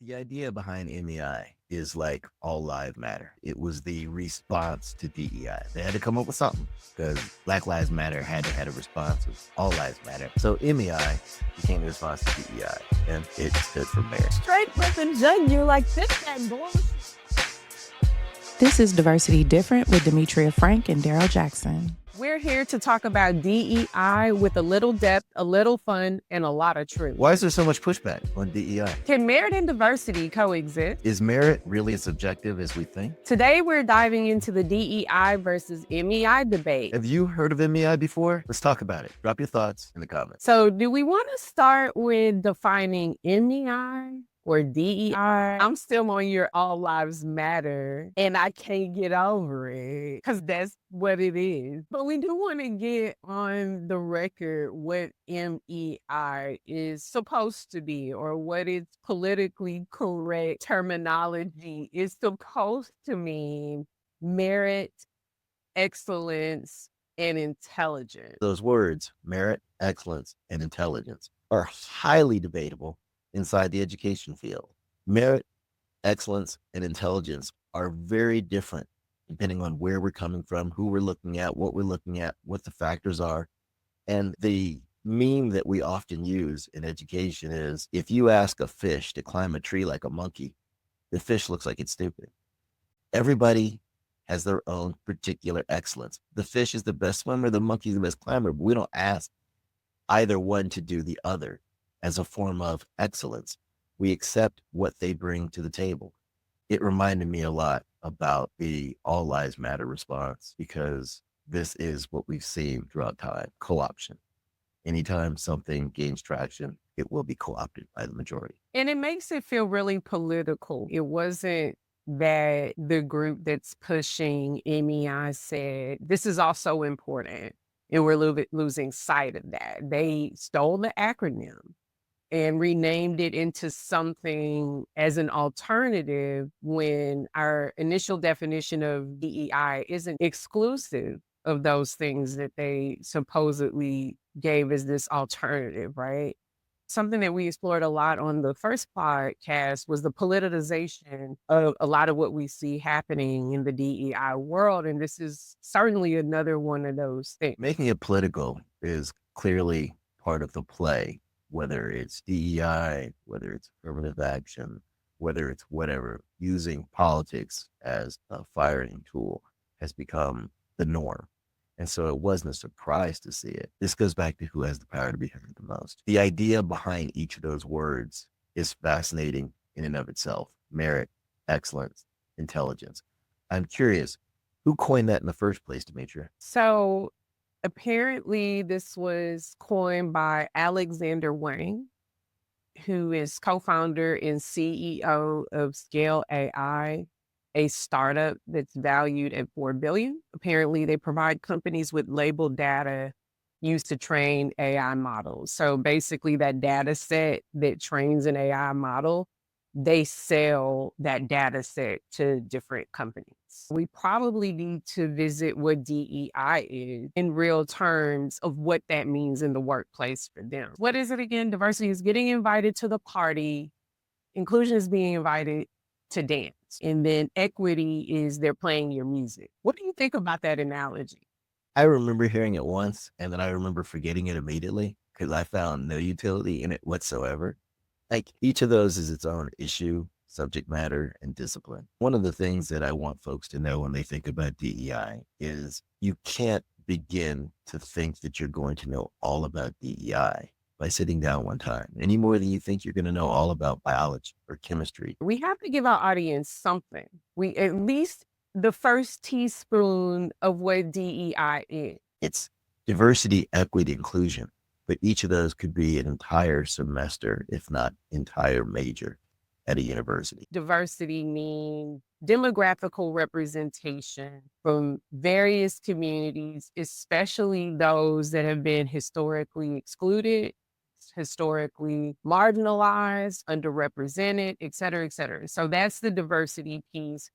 The idea behind MEI is like all lives matter. It was the response to DEI. They had to come up with something because Black Lives Matter had to have a response of all lives matter. So MEI became the response to DEI, and it stood for merit. Straight flipping jug you like this that bullshit. This is Diversity Different with Demetria Frank and Daryl Jackson. We're here to talk about DEI with a little depth, a little fun, and a lot of truth. Why is there so much pushback on DEI? Can merit and diversity coexist? Is merit really as subjective as we think? Today, we're diving into the DEI versus MEI debate. Have you heard of MEI before? Let's talk about it. Drop your thoughts in the comments. So do we want to start with defining MEI or DEI? I'm still on your all lives matter and I can't get over it because that's what it is. But we do want to get on the record what MEI is supposed to be or what its politically correct terminology is supposed to mean: merit, excellence, and intelligence. Those words, merit, excellence, and intelligence, are highly debatable inside the education field. Merit, excellence, and intelligence are very different depending on where we're coming from, who we're looking at, what the factors are. And the meme that we often use in education is, if you ask a fish to climb a tree like a monkey, the fish looks like it's stupid. Everybody has their own particular excellence. The fish is the best swimmer, the monkey is the best climber, but we don't ask either one to do the other as a form of excellence. We accept what they bring to the table. It reminded me a lot about the all lives matter response, because this is what we've seen throughout time: co-option. Anytime something gains traction, it will be co-opted by the majority. And it makes it feel really political. It wasn't that the group that's pushing MEI said, this is also important. And we're a little bit losing sight of that. They stole the acronym and renamed it into something as an alternative when our initial definition of DEI isn't exclusive of those things that they supposedly gave as this alternative, right? Something that we explored a lot on the first podcast was the politicization of a lot of what we see happening in the DEI world. And this is certainly another one of those things. Making it political is clearly part of the play, whether it's DEI, whether it's affirmative action, whether it's whatever. Using politics as a firing tool has become the norm. And so it wasn't a surprise to see it. This goes back to who has the power to be heard the most. The idea behind each of those words is fascinating in and of itself: merit, excellence, intelligence. I'm curious, who coined that in the first place, Demetria? So apparently this was coined by Alexander Wang, who is co-founder and CEO of Scale AI, a startup that's valued at $4 billion. Apparently, they provide companies with labeled data used to train AI models. So basically, that data set that trains an AI model, they sell that data set to different companies. We probably need to visit what DEI is in real terms of what that means in the workplace for them. What is it again? Diversity is getting invited to the party. Inclusion is being invited to dance. And then equity is they're playing your music. What do you think about that analogy? I remember hearing it once, and then I remember forgetting it immediately because I found no utility in it whatsoever. Like, each of those is its own issue, subject matter, and discipline. One of the things that I want folks to know when they think about DEI is you can't begin to think that you're going to know all about DEI by sitting down one time, any more than you think you're going to know all about biology or chemistry. We have to give our audience something. We at least the first teaspoon of what DEI is. It's diversity, equity, inclusion. But each of those could be an entire semester, if not entire major at a university. Diversity means demographical representation from various communities, especially those that have been historically excluded, historically marginalized, underrepresented, et cetera, et cetera. So that's the diversity piece.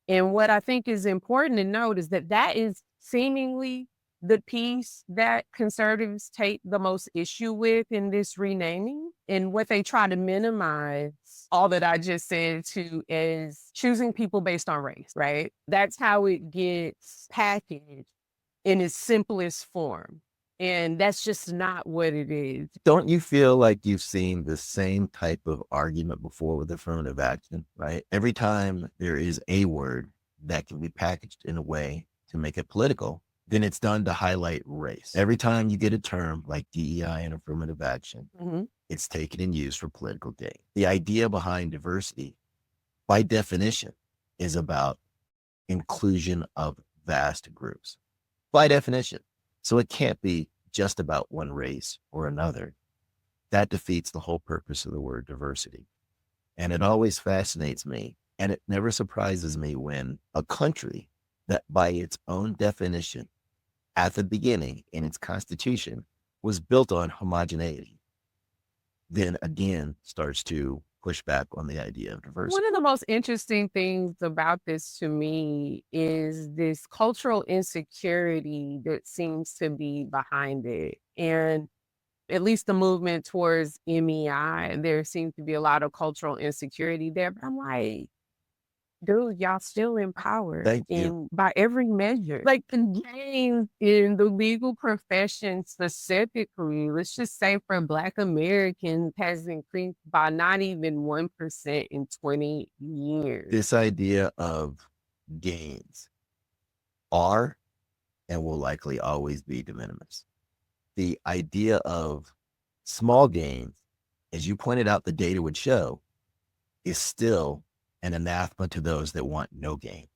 And what I think is important to note is that that is seemingly The piece that conservatives take the most issue with in this renaming and what they try to minimize all that I just said to is choosing people based on race, right? That's how it gets packaged in its simplest form. And that's just not what it is. Don't you feel like you've seen the same type of argument before with affirmative action, right? Every time there is a word that can be packaged in a way to make it political, then it's done to highlight race. Every time you get a term like DEI and affirmative action, it's taken and used for political gain. The idea behind diversity, by definition, is about inclusion of vast groups, by definition. So it can't be just about one race or another. That defeats the whole purpose of the word diversity. And it always fascinates me, and it never surprises me when a country that by its own definition at the beginning in its constitution was built on homogeneity, then again starts to push back on the idea of diversity. One of the most interesting things about this to me is this cultural insecurity that seems to be behind it. And at least the movement towards MEI, there seems to be a lot of cultural insecurity there. But I'm like, dude, y'all still in power. Thank you. And by every measure, like the gains in the legal profession specifically, let's just say for Black Americans, has increased by not even 1% in 20 years. This idea of gains are and will likely always be de minimis. The idea of small gains, as you pointed out, the data would show, is still an anathema to those that want no gains.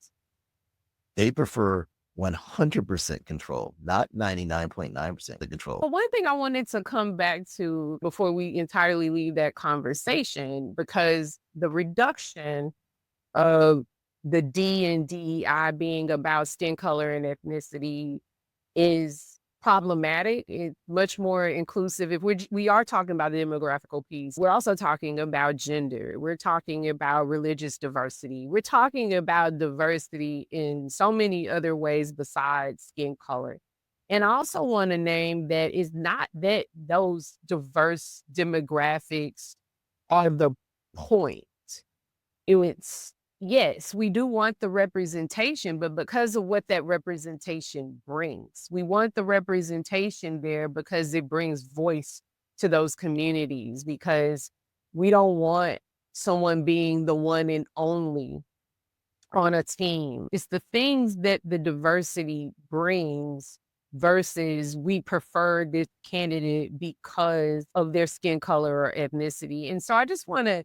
They prefer 100% control, not 99.9% control. But one thing I wanted to come back to before we entirely leave that conversation, because the reduction of the D and DEI being about skin color and ethnicity is problematic. It's much more inclusive. If we are talking about the demographical piece, we're also talking about gender. We're talking about religious diversity. We're talking about diversity in so many other ways besides skin color. And I also want to name that it's not that those diverse demographics are the point. It's yes, we do want the representation, but because of what that representation brings, we want the representation there because it brings voice to those communities, because we don't want someone being the one and only on a team. It's the things that the diversity brings versus we prefer this candidate because of their skin color or ethnicity. And so I just want to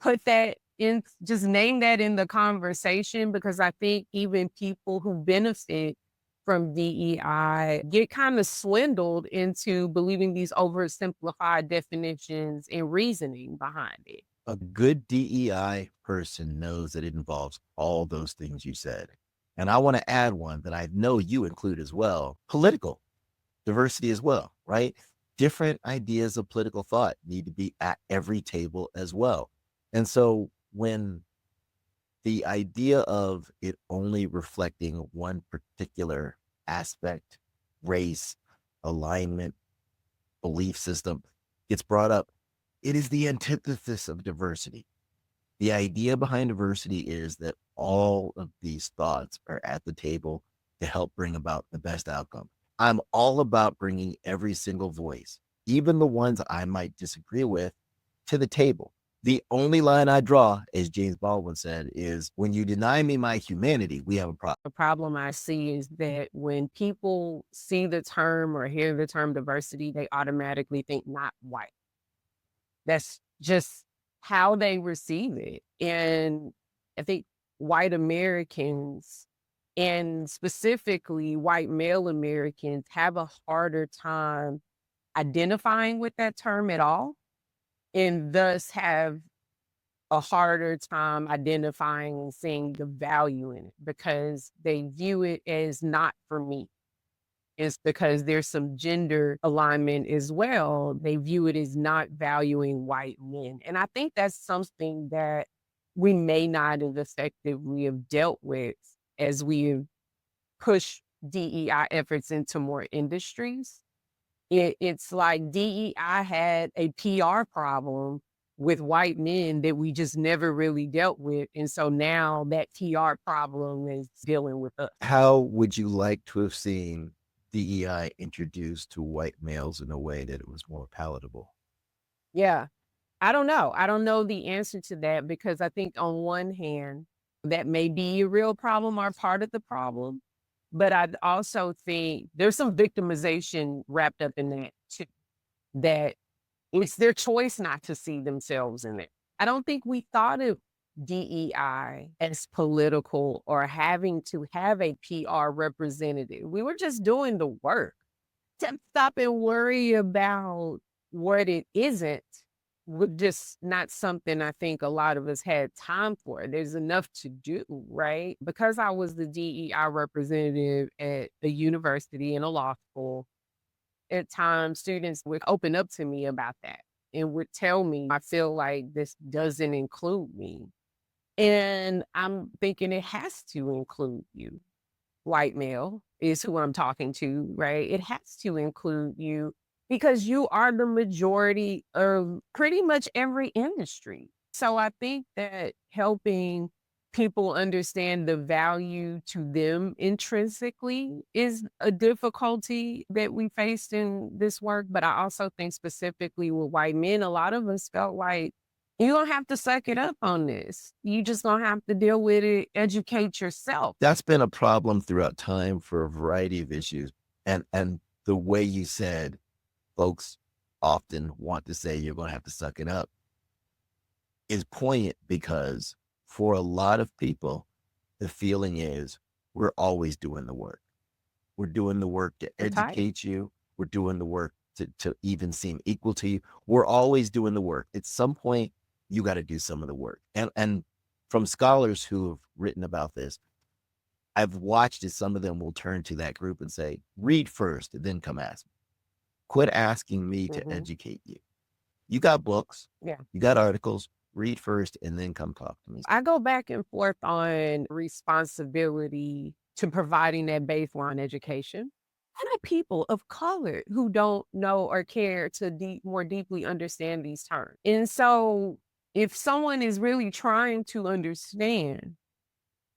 put that in, just name that in the conversation, because I think even people who benefit from DEI get kind of swindled into believing these oversimplified definitions and reasoning behind it. A good DEI person knows that it involves all those things you said. And I want to add one that I know you include as well: political diversity as well, right? Different ideas of political thought need to be at every table as well. And so when the idea of it only reflecting one particular aspect, race, alignment, belief system gets brought up, it is the antithesis of diversity. The idea behind diversity is that all of these thoughts are at the table to help bring about the best outcome. I'm all about bringing every single voice, even the ones I might disagree with, to the table. The only line I draw, as James Baldwin said, is when you deny me my humanity, we have a problem. The problem I see is that when people see the term or hear the term diversity, they automatically think not white. That's just how they receive it. And I think white Americans, and specifically white male Americans, have a harder time identifying with that term at all, and thus have a harder time identifying and seeing the value in it, because they view it as not for me. It's because there's some gender alignment as well. They view it as not valuing white men. And I think that's something that we may not have effectively have dealt with as we have pushed DEI efforts into more industries. It's like DEI had a PR problem with white men that we just never really dealt with. And so now that PR problem is dealing with us. How would you like to have seen DEI introduced to white males in a way that it was more palatable? Yeah. I don't know. I don't know the answer to that because I think on one hand, that may be a real problem or part of the problem. But I also think there's some victimization wrapped up in that too, that it's their choice not to see themselves in it. I don't think we thought of DEI as political or having to have a PR representative. We were just doing the work. To stop and worry about what it isn't was just not something I think a lot of us had time for. There's enough to do, right? Because I was the DEI representative at a university and a law school, at times students would open up to me about that and would tell me, I feel like this doesn't include me. And I'm thinking it has to include you. White male is who I'm talking to, right? It has to include you because you are the majority of pretty much every industry. So I think that helping people understand the value to them intrinsically is a difficulty that we faced in this work. But I also think specifically with white men, a lot of us felt like you don't have to suck it up on this. You just gonna have to deal with it, educate yourself. That's been a problem throughout time for a variety of issues. And the way you said folks often want to say you're going to have to suck it up is poignant because for a lot of people, the feeling is we're always doing the work. We're doing the work to It's tight. educate you. We're doing the work to even seem equal to you. We're always doing the work. At some point, you got to do some of the work. And from scholars who have written about this, I've watched as some of them will turn to that group and say, read first, then come ask me. Quit asking me to educate you. You got books, Yeah. you got articles, read first, and then come talk to me. I go back and forth on responsibility to providing that baseline education. And are people of color who don't know or care to more deeply understand these terms. And so if someone is really trying to understand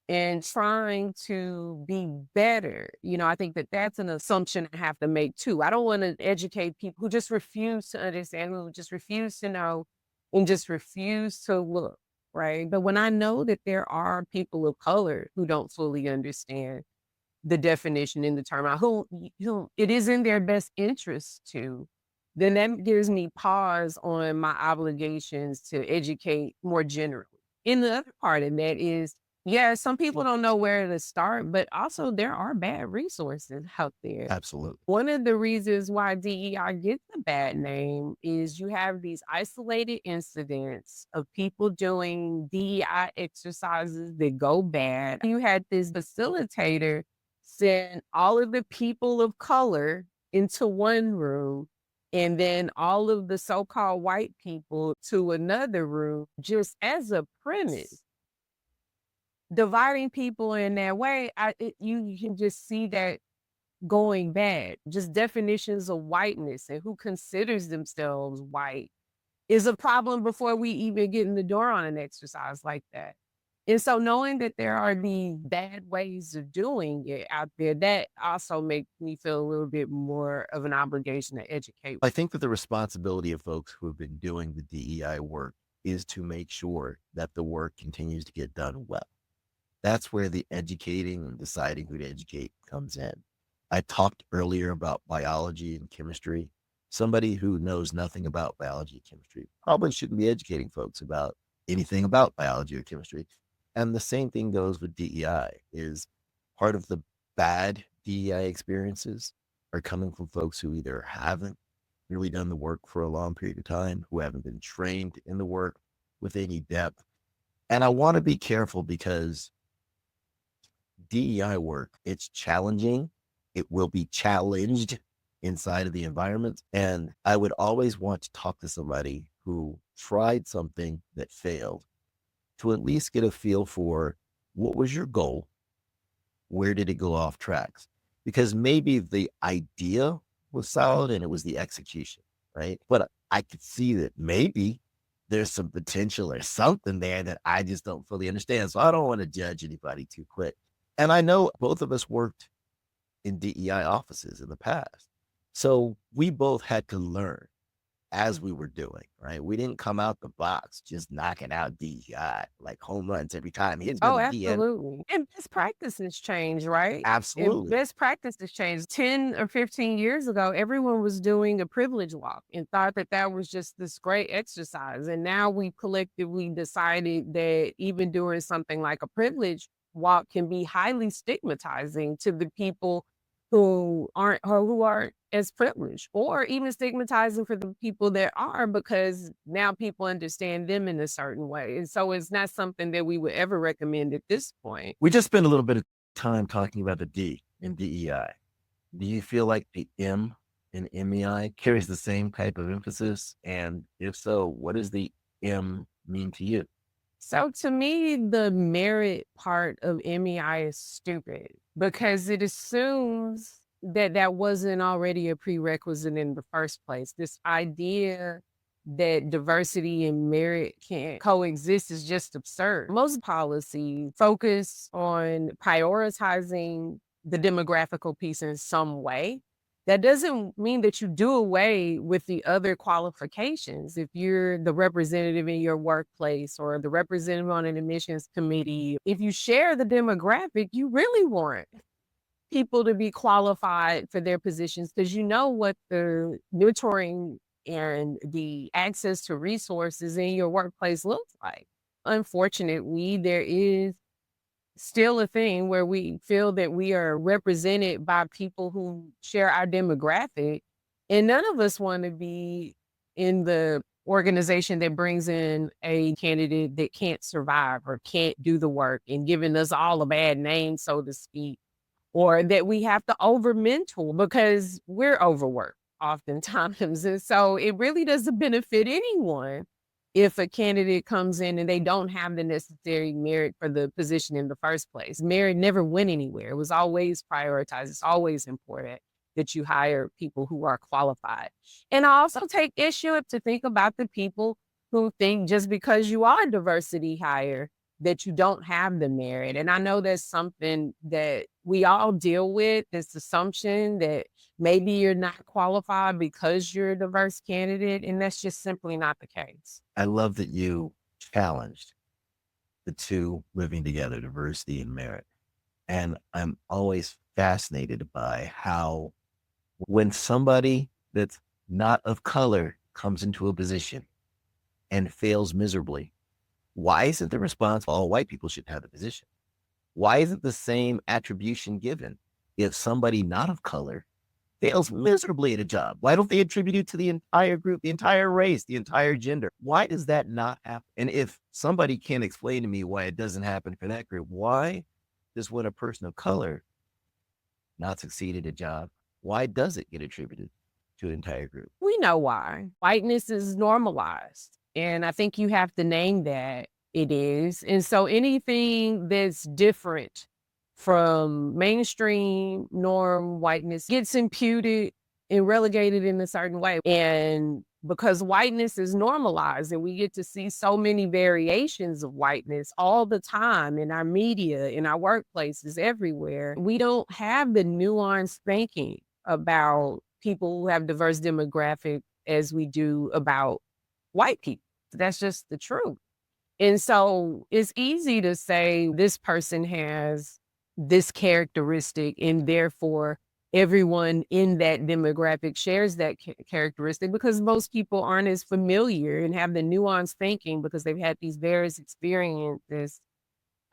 and trying to be better, I think that that's an assumption I have to make too. I don't want to educate people who just refuse to understand, who just refuse to know, and just refuse to look, right? But when I know that there are people of color who don't fully understand the definition in the term, who it is in their best interest to, then that gives me pause on my obligations to educate more generally. And the other part of that is, yeah, some people don't know where to start, but also there are bad resources out there. Absolutely. One of the reasons why DEI gets a bad name is you have these isolated incidents of people doing DEI exercises that go bad. You had this facilitator send all of the people of color into one room and then all of the so-called white people to another room just as a premise. Dividing people in that way, you can just see that going bad. Just definitions of whiteness and who considers themselves white is a problem before we even get in the door on an exercise like that. And so knowing that there are these bad ways of doing it out there, that also makes me feel a little bit more of an obligation to educate. I think that the responsibility of folks who have been doing the DEI work is to make sure that the work continues to get done well. That's where the educating and deciding who to educate comes in. I talked earlier about biology and chemistry. Somebody who knows nothing about biology and chemistry probably shouldn't be educating folks about anything about biology or chemistry. And the same thing goes with DEI. Is part of the bad DEI experiences are coming from folks who either haven't really done the work for a long period of time, who haven't been trained in the work with any depth. And I want to be careful because DEI work, it's challenging. It will be challenged inside of the environment. And I would always want to talk to somebody who tried something that failed to at least get a feel for what was your goal? Where did it go off tracks? because maybe the idea was solid and it was the execution, right? But I could see that maybe there's some potential or something there that I just don't fully understand. So I don't want to judge anybody too quick. And I know both of us worked in DEI offices in the past. So we both had to learn as we were doing, right? We didn't come out the box just knocking out DEI like home runs every time. Here's Oh, another DN. absolutely. And best practices change, right? If Absolutely. best practices change 10 or 15 years ago, everyone was doing a privilege walk and thought that that was just this great exercise. And now we collectively decided that even doing something like a privilege walk can be highly stigmatizing to the people who aren't as privileged, or even stigmatizing for the people that are, because now people understand them in a certain way. And so it's not something that we would ever recommend at this point. We just spent a little bit of time talking about the D in DEI. Do you feel like the M in MEI carries the same type of emphasis? And if so, what does the M mean to you? So to me, the merit part of MEI is stupid because it assumes that that wasn't already a prerequisite in the first place. This idea that diversity and merit can't coexist is just absurd. Most policies focus on prioritizing the demographical piece in some way. That doesn't mean that you do away with the other qualifications. If you're the representative in your workplace or the representative on an admissions committee, if you share the demographic, you really want people to be qualified for their positions because you know what the mentoring and the access to resources in your workplace looks like. Unfortunately, there is still a thing where we feel that we are represented by people who share our demographic, and none of us want to be in the organization that brings in a candidate that can't survive or can't do the work and giving us all a bad name, so to speak, or that we have to over mentor because we're overworked oftentimes. And so it really doesn't benefit anyone if a candidate comes in and they don't have the necessary merit for the position in the first place. Merit never went anywhere. It was always prioritized. It's always important that you hire people who are qualified. And I also take issue to think about the people who think just because you are a diversity hire that you don't have the merit. And I know that's something that we all deal with, this assumption that maybe you're not qualified because you're a diverse candidate, and that's just simply not the case. I love that you challenged the two living together, diversity and merit. And I'm always fascinated by how when somebody that's not of color comes into a position and fails miserably, why isn't the response all white people should have the position? Why isn't the same attribution given if somebody not of color fails miserably at a job? Why don't they attribute it to the entire group, the entire race, the entire gender? Why does that not happen? And if somebody can't explain to me why it doesn't happen for that group, why does when a person of color not succeed at a job, why does it get attributed to an entire group? We know why. Whiteness is normalized. And I think you have to name that it is. And so anything that's different from mainstream norm whiteness gets imputed and relegated in a certain way. And because whiteness is normalized and we get to see so many variations of whiteness all the time in our media, in our workplaces, everywhere, we don't have the nuanced thinking about people who have diverse demographic as we do about white people. That's just the truth. And so it's easy to say this person has this characteristic and therefore everyone in that demographic shares that characteristic because most people aren't as familiar and have the nuanced thinking because they've had these various experiences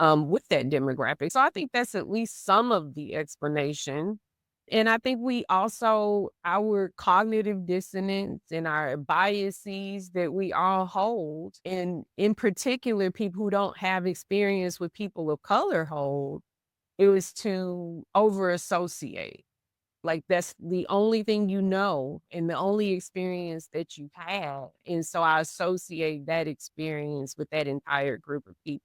with that demographic. So I think that's at least some of the explanation. And I think we also, our cognitive dissonance and our biases that we all hold, and in particular, people who don't have experience with people of color hold, it was to over associate. Like that's the only thing you know and the only experience that you've had. And so I associate that experience with that entire group of people.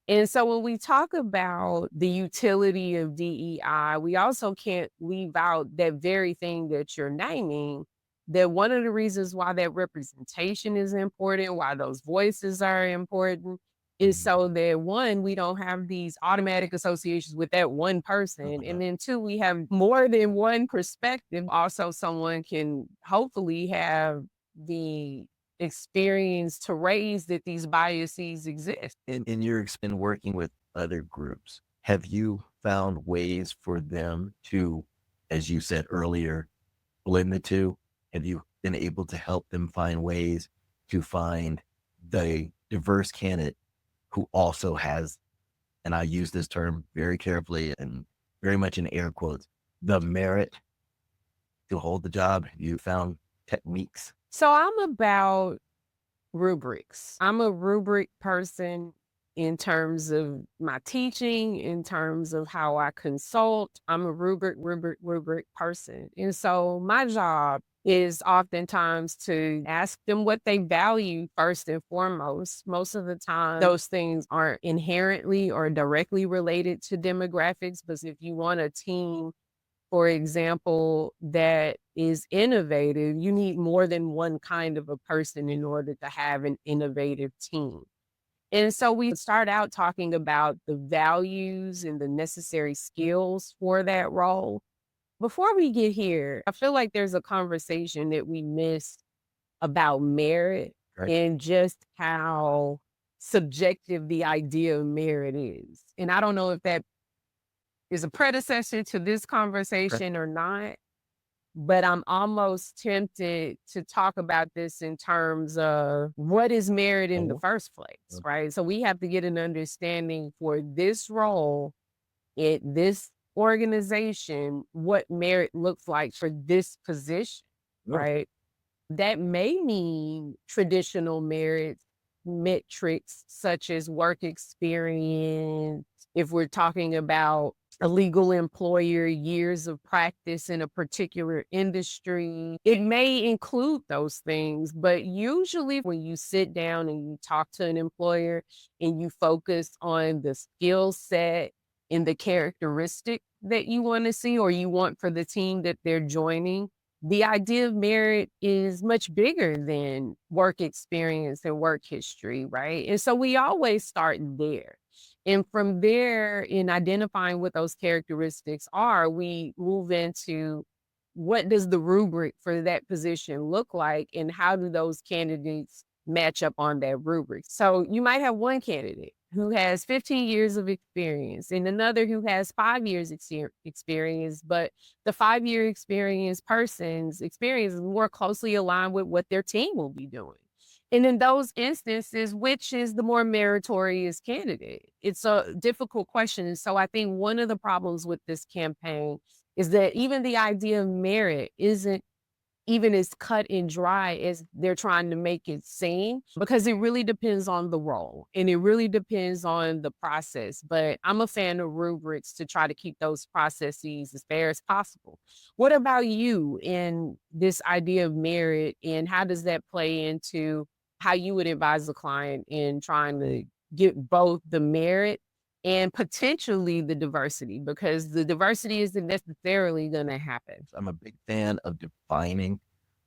And so when we talk about the utility of DEI, we also can't leave out that very thing that you're naming, that one of the reasons why that representation is important, why those voices are important, is Mhm. so that one, we don't have these automatic associations with that one person. And then two, we have more than one perspective. Also, someone can hopefully have the experience to raise that these biases exist. In your experience working with other groups, have you found ways for them to, as you said earlier, blend the two? Have you been able to help them find ways to find the diverse candidate who also has, and I use this term very carefully and very much in air quotes, the merit to hold the job? You found techniques? So I'm about rubrics. I'm a rubric person in terms of my teaching, in terms of how I consult. I'm a rubric person. And so my job is oftentimes to ask them what they value first and foremost. Most of the time, those things aren't inherently or directly related to demographics, but if you want a team, for example, that is innovative, you need more than one kind of a person in order to have an innovative team. And so we start out talking about the values and the necessary skills for that role. Before we get here, I feel like there's a conversation that we missed about merit Right. and just how subjective the idea of merit is. And I don't know if that is a predecessor to this conversation or not, but I'm almost tempted to talk about this in terms of what is merit in the Oh, first place, right? So we have to get an understanding for this role at this organization, what merit looks like for this position, yeah. right? That may mean traditional merit metrics such as work experience. If we're talking about a legal employer, years of practice in a particular industry, it may include those things. But usually, when you sit down and you talk to an employer and you focus on the skill set and the characteristic that you want to see or you want for the team that they're joining, the idea of merit is much bigger than work experience and work history, right? And so we always start there. And from there, in identifying what those characteristics are, we move into what does the rubric for that position look like and how do those candidates match up on that rubric? So you might have one candidate who has 15 years of experience and another who has 5 years experience, but the 5 year experience person's experience is more closely aligned with what their team will be doing. And in those instances, which is the more meritorious candidate? It's a difficult question. And so I think one of the problems with this campaign is that even the idea of merit isn't even as cut and dry as they're trying to make it seem, because it really depends on the role and it really depends on the process. But I'm a fan of rubrics to try to keep those processes as fair as possible. What about you in this idea of merit, and how does that play into how you would advise the client in trying to get both the merit and potentially the diversity, because the diversity isn't necessarily going to happen. I'm a big fan of defining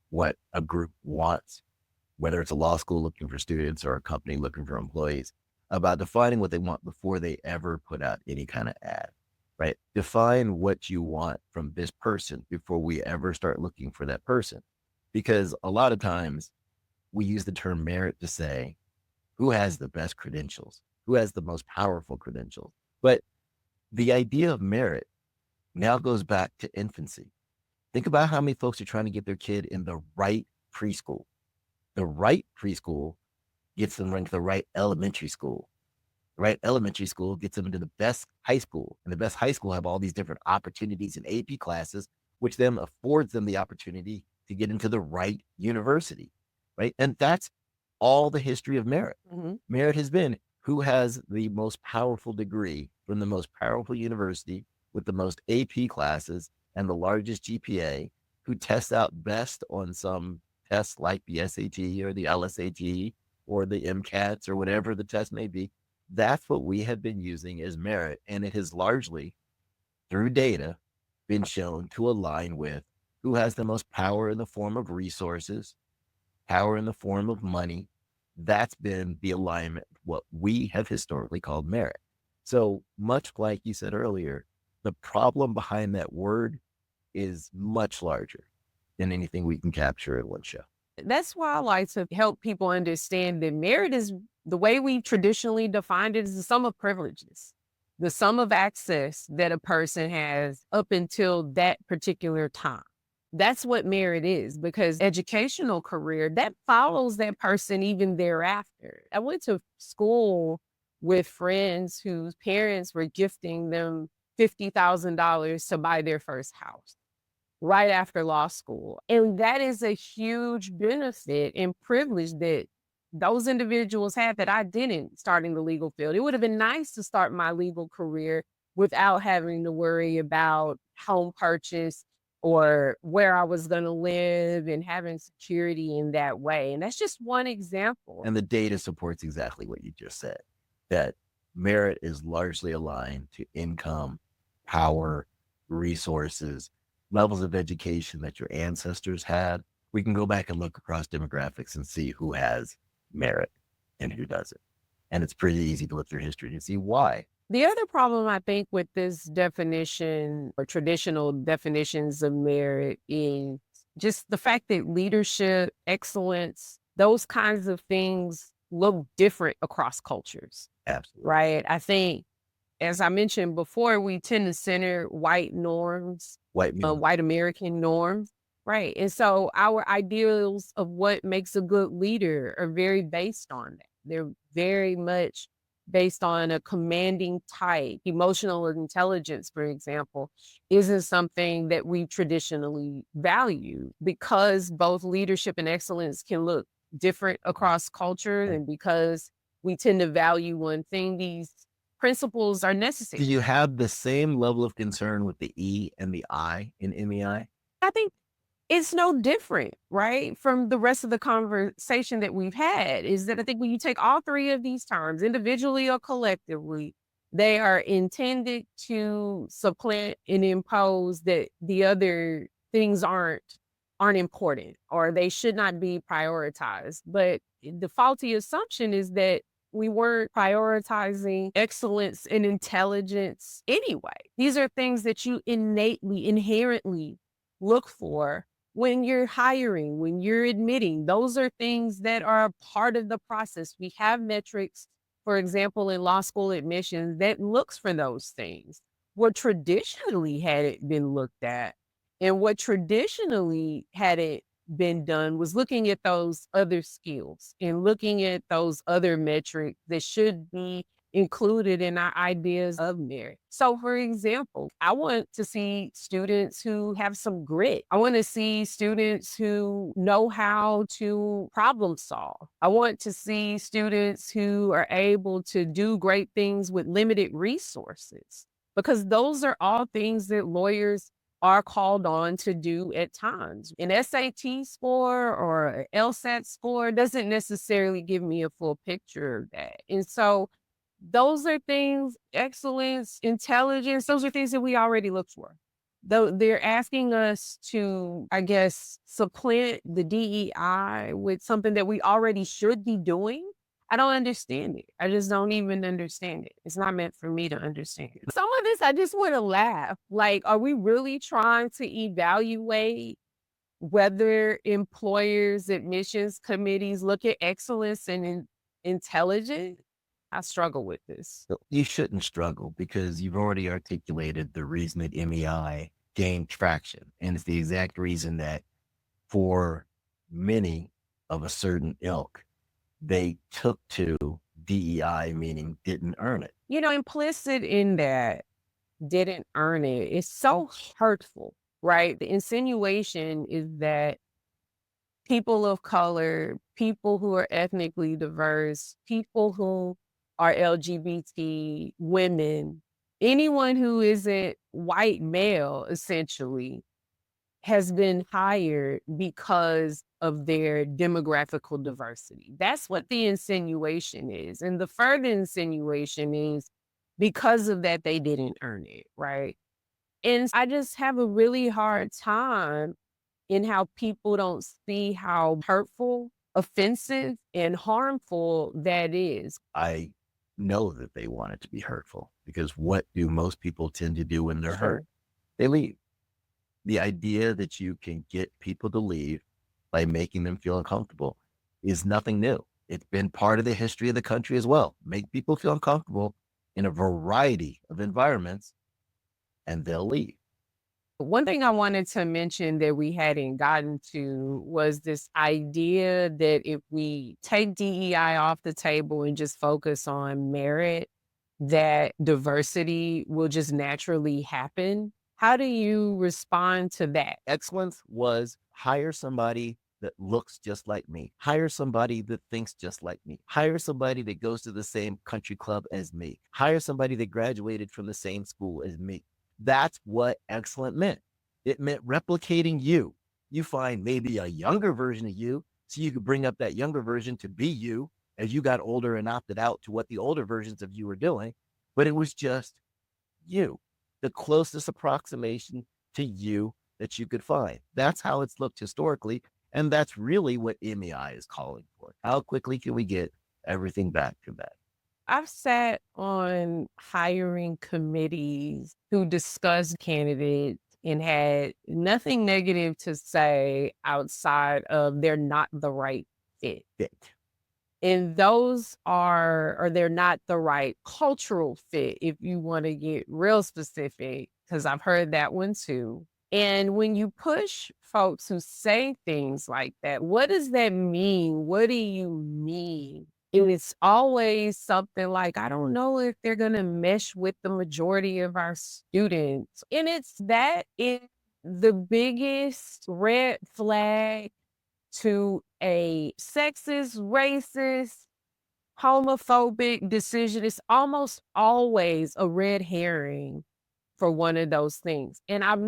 what a group wants, whether it's a law school looking for students or a company looking for employees, about defining what they want before they ever put out any kind of ad, right? Define what you want from this person before we ever start looking for that person. Because a lot of times we use the term merit to say, who has the best credentials? Who has the most powerful credentials? But the idea of merit now goes back to infancy. Think about how many folks are trying to get their kid in the right preschool. The right preschool gets them into the right elementary school. The right elementary school gets them into the best high school. And the best high school have all these different opportunities in AP classes, which then affords them the opportunity to get into the right university, right? And that's all the history of merit. Mm-hmm. Merit has been who has the most powerful degree from the most powerful university with the most AP classes and the largest GPA, who tests out best on some tests like the SAT or the LSAT or the MCATs or whatever the test may be. That's what we have been using as merit, and it has largely, through data, been shown to align with who has the most power in the form of resources, power in the form of money. That's been the alignment, what we have historically called merit. So much like you said earlier, the problem behind that word is much larger than anything we can capture in one show. That's why I like to help people understand that merit is the way we traditionally defined it is the sum of privileges, the sum of access that a person has up until that particular time. That's what merit is, because educational career that follows that person even thereafter. I went to school with friends whose parents were gifting them $50,000 to buy their first house right after law school. And that is a huge benefit and privilege that those individuals had that I didn't starting the legal field. It would have been nice to start my legal career without having to worry about home purchase or where I was going to live and having security in that way. And that's just one example. And the data supports exactly what you just said, that merit is largely aligned to income, power, resources, levels of education that your ancestors had. We can go back and look across demographics and see who has merit and who doesn't. And it's pretty easy to look through history to see why. The other problem I think with this definition or traditional definitions of merit is just the fact that leadership, excellence, those kinds of things look different across cultures, Absolutely. right? I think, as I mentioned before, we tend to center white norms, White men. white American norms, right? And so our ideals of what makes a good leader are very based on that. They're very much based on a commanding type. Emotional intelligence, for example, isn't something that we traditionally value because both leadership and excellence can look different across culture. And because we tend to value one thing, these principles are Do necessary. you have the same level of concern with the E and the I in MEI? I think it's no different, right, from the rest of the conversation that we've had, is that I think when you take all three of these terms, individually or collectively, they are intended to supplant and impose that the other things aren't important or they should not be prioritized. But the faulty assumption is that we weren't prioritizing excellence and intelligence anyway. These are things that you innately, inherently look for when you're hiring, when you're admitting. Those are things that are a part of the process. We have metrics, for example, in law school admissions that looks for those things. What traditionally had it been looked at and what traditionally had it been done was looking at those other skills and looking at those other metrics that should be included in our ideas of merit. So, for example, I want to see students who have some grit. I want to see students who know how to problem solve. I want to see students who are able to do great things with limited resources, because those are all things that lawyers are called on to do at times. An SAT score or an LSAT score doesn't necessarily give me a full picture of that. And so those are things, excellence, intelligence, those are things that we already look for. Though they're asking us to, I guess, supplant the DEI with something that we already should be doing. I don't understand it. I just don't even understand it. It's not meant for me to understand it. Some of this, I just want to laugh. Like, are we really trying to evaluate whether employers' admissions committees look at excellence and intelligence? I struggle with this. You shouldn't struggle because you've already articulated the reason that MEI gained traction. And it's the exact reason that for many of a certain ilk, they took to DEI, meaning didn't earn it. You know, implicit in that didn't earn it. It's so hurtful, right? The insinuation is that people of color, people who are ethnically diverse, people who are LGBT, women, anyone who isn't white male, essentially, has been hired because of their demographical diversity. That's what the insinuation is. And the further insinuation is because of that, they didn't earn it, right? And I just have a really hard time in how people don't see how hurtful, offensive, and harmful that is. I know that they want it to be hurtful because what do most people tend to do when they're hurt? They leave. The idea that you can get people to leave by making them feel uncomfortable is nothing new. It's been part of the history of the country as well. Make people feel uncomfortable in a variety of environments and they'll leave. One thing I wanted to mention that we hadn't gotten to was this idea that if we take DEI off the table and just focus on merit, that diversity will just naturally happen. How do you respond to that? Excellence was hire somebody that looks just like me, hire somebody that thinks just like me, hire somebody that goes to the same country club as me, hire somebody that graduated from the same school as me. That's what excellent meant. It meant replicating you. You find maybe a younger version of you so you could bring up that younger version to be you as you got older and opted out to what the older versions of you were doing. But it was just you, the closest approximation to you that you could find. That's how it's looked historically. And that's really what MEI is calling for. How quickly can we get everything back to that? I've sat on hiring committees who discussed candidates and had nothing negative to say outside of they're not the right fit. And those are, or they're not the right cultural fit, if you want to get real specific, because I've heard that one too. And when you push folks who say things like that, what does that mean? What do you mean? And it's always something like, I don't know if they're going to mesh with the majority of our students. And it's that is the biggest red flag to a sexist, racist, homophobic decision. It's almost always a red herring for one of those things. And I've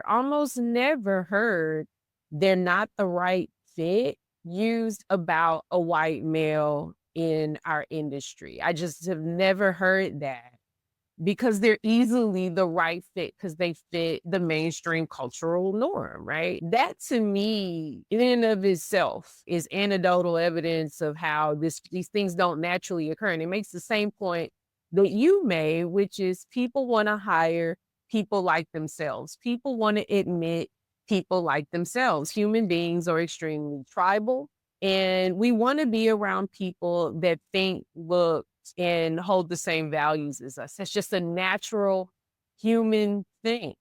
almost never heard they're not the right fit used about a white male in our industry. I just have never heard that because they're easily the right fit because they fit the mainstream cultural norm, right? That to me, in and of itself, is anecdotal evidence of how these things don't naturally occur. And it makes the same point that you made, which is people want to hire people like themselves. People want to admit people like themselves. Human beings are extremely tribal, and we want to be around people that think, look, and hold the same values as us. It's just a natural human thing.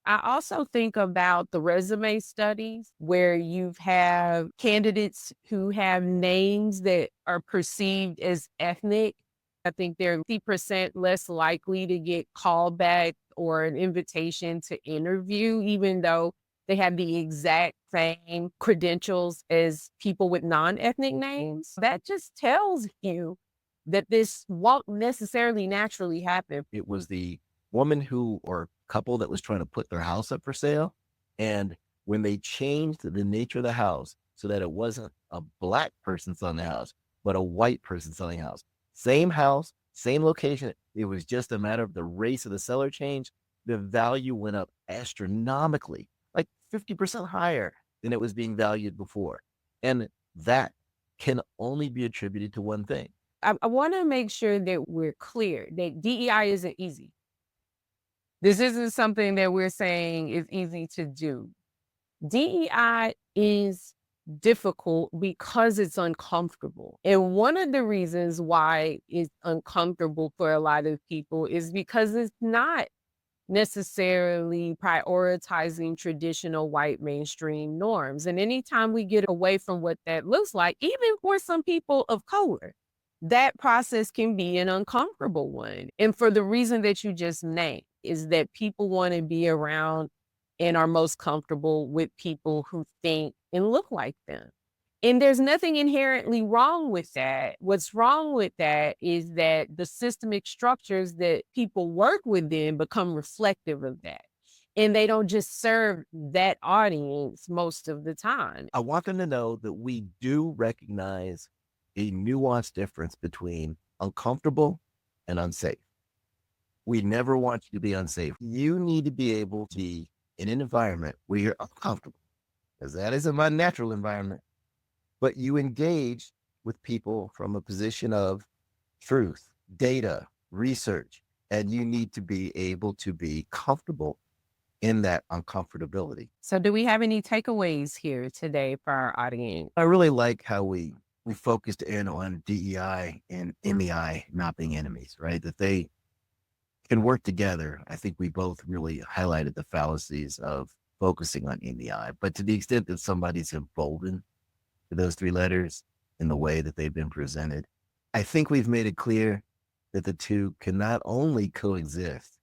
I also think about the resume studies where you have candidates who have names that are perceived as ethnic. I think they're 50% less likely to get called back or an invitation to interview, even though they have the exact same credentials as people with non-ethnic names. That just tells you that this won't necessarily naturally happen. It was the woman or couple that was trying to put their house up for sale. And when they changed the nature of the house so that it wasn't a Black person selling the house, but a white person selling the house, same house, same location. It was just a matter of the race of the seller change. The value went up astronomically, like 50% higher than it was being valued before. And that can only be attributed to one thing. I want to make sure that we're clear that DEI isn't easy. This isn't something that we're saying is easy to do. DEI is difficult because it's uncomfortable. And one of the reasons why it's uncomfortable for a lot of people is because it's not necessarily prioritizing traditional white mainstream norms. And anytime we get away from what that looks like, even for some people of color, that process can be an uncomfortable one. And for the reason that you just named, is that people want to be around and are most comfortable with people who think and look like them. And there's nothing inherently wrong with that. What's wrong with that is that the systemic structures that people work within become reflective of that. And they don't just serve that audience most of the time. I want them to know that we do recognize a nuanced difference between uncomfortable and unsafe. We never want you to be unsafe. You need to be able to be in an environment where you're uncomfortable, because that isn't my natural environment, but you engage with people from a position of truth, data, research, and you need to be able to be comfortable in that uncomfortability. So do we have any takeaways here today for our audience? I really like how we focused in on DEI and MEI not being enemies, right? That they can work together. I think we both really highlighted the fallacies of focusing on MEI, but to the extent that somebody's emboldened to those three letters in the way that they've been presented, I think we've made it clear that the two can not only coexist,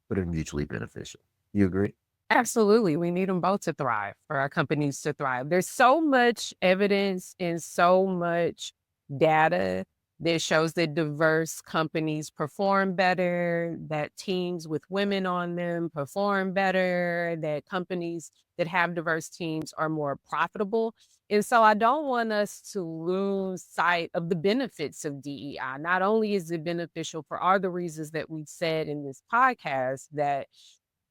but are mutually beneficial. You agree? Absolutely. We need them both to thrive, for our companies to thrive. There's so much evidence and so much data that shows that diverse companies perform better, that teams with women on them perform better, that companies that have diverse teams are more profitable. And so I don't want us to lose sight of the benefits of DEI. Not only is it beneficial for all the reasons that we've said in this podcast, that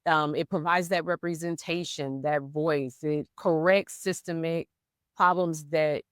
it provides that representation, that voice. It corrects systemic problems that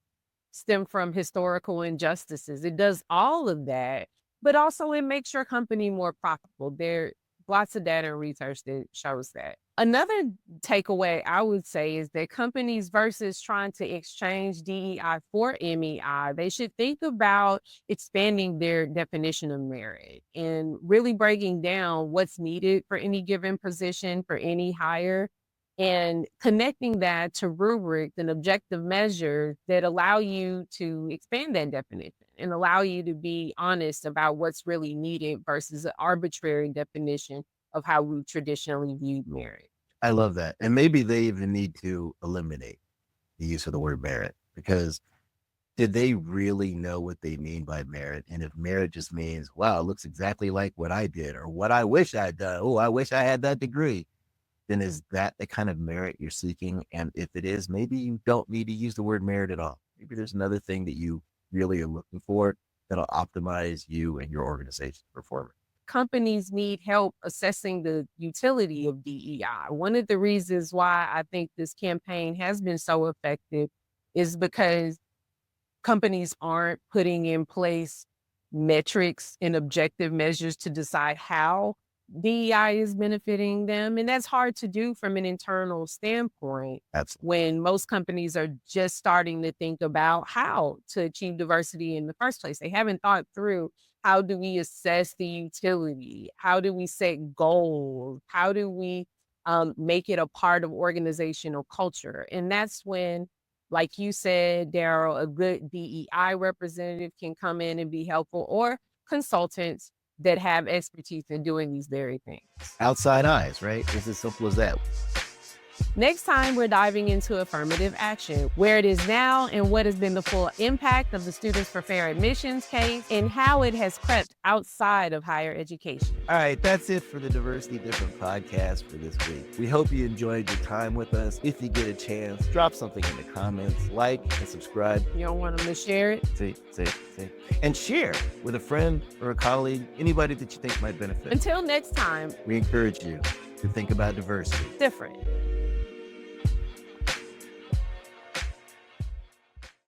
stem from historical injustices. It does all of that, but also it makes your company more profitable. There lots of data and research that shows that. Another takeaway I would say is that companies, versus trying to exchange DEI for MEI, they should think about expanding their definition of merit and really breaking down what's needed for any given position, for any hire, and connecting that to rubrics and objective measures that allow you to expand that definition and allow you to be honest about what's really needed versus an arbitrary definition of how we traditionally viewed merit. I love that. And maybe they even need to eliminate the use of the word merit, because did they really know what they mean by merit? And if merit just means, wow, it looks exactly like what I did or what I wish I'd done. Oh, I wish I had that degree. Then is that the kind of merit you're seeking? And if it is, maybe you don't need to use the word merit at all. Maybe there's another thing that you really are looking for that'll optimize you and your organization's performance. Companies need help assessing the utility of DEI. One of the reasons why I think this campaign has been so effective is because companies aren't putting in place metrics and objective measures to decide how DEI is benefiting them. And that's hard to do from an internal standpoint. Absolutely. When most companies are just starting to think about how to achieve diversity in the first place. They haven't thought through, how do we assess the utility? How do we set goals? How do we make it a part of organizational culture? And that's when, like you said, Daryl, a good DEI representative can come in and be helpful, or consultants that have expertise in doing these very things. Outside eyes, right? It's as simple as that. Next time, we're diving into affirmative action, where it is now and what has been the full impact of the Students for Fair Admissions case and how it has crept outside of higher education. All right, that's it for the Diversity Different podcast for this week. We hope you enjoyed your time with us. If you get a chance, drop something in the comments, like and subscribe. You don't want them to share it? See. And share with a friend or a colleague, anybody that you think might benefit. Until next time, We encourage you to think about diversity different.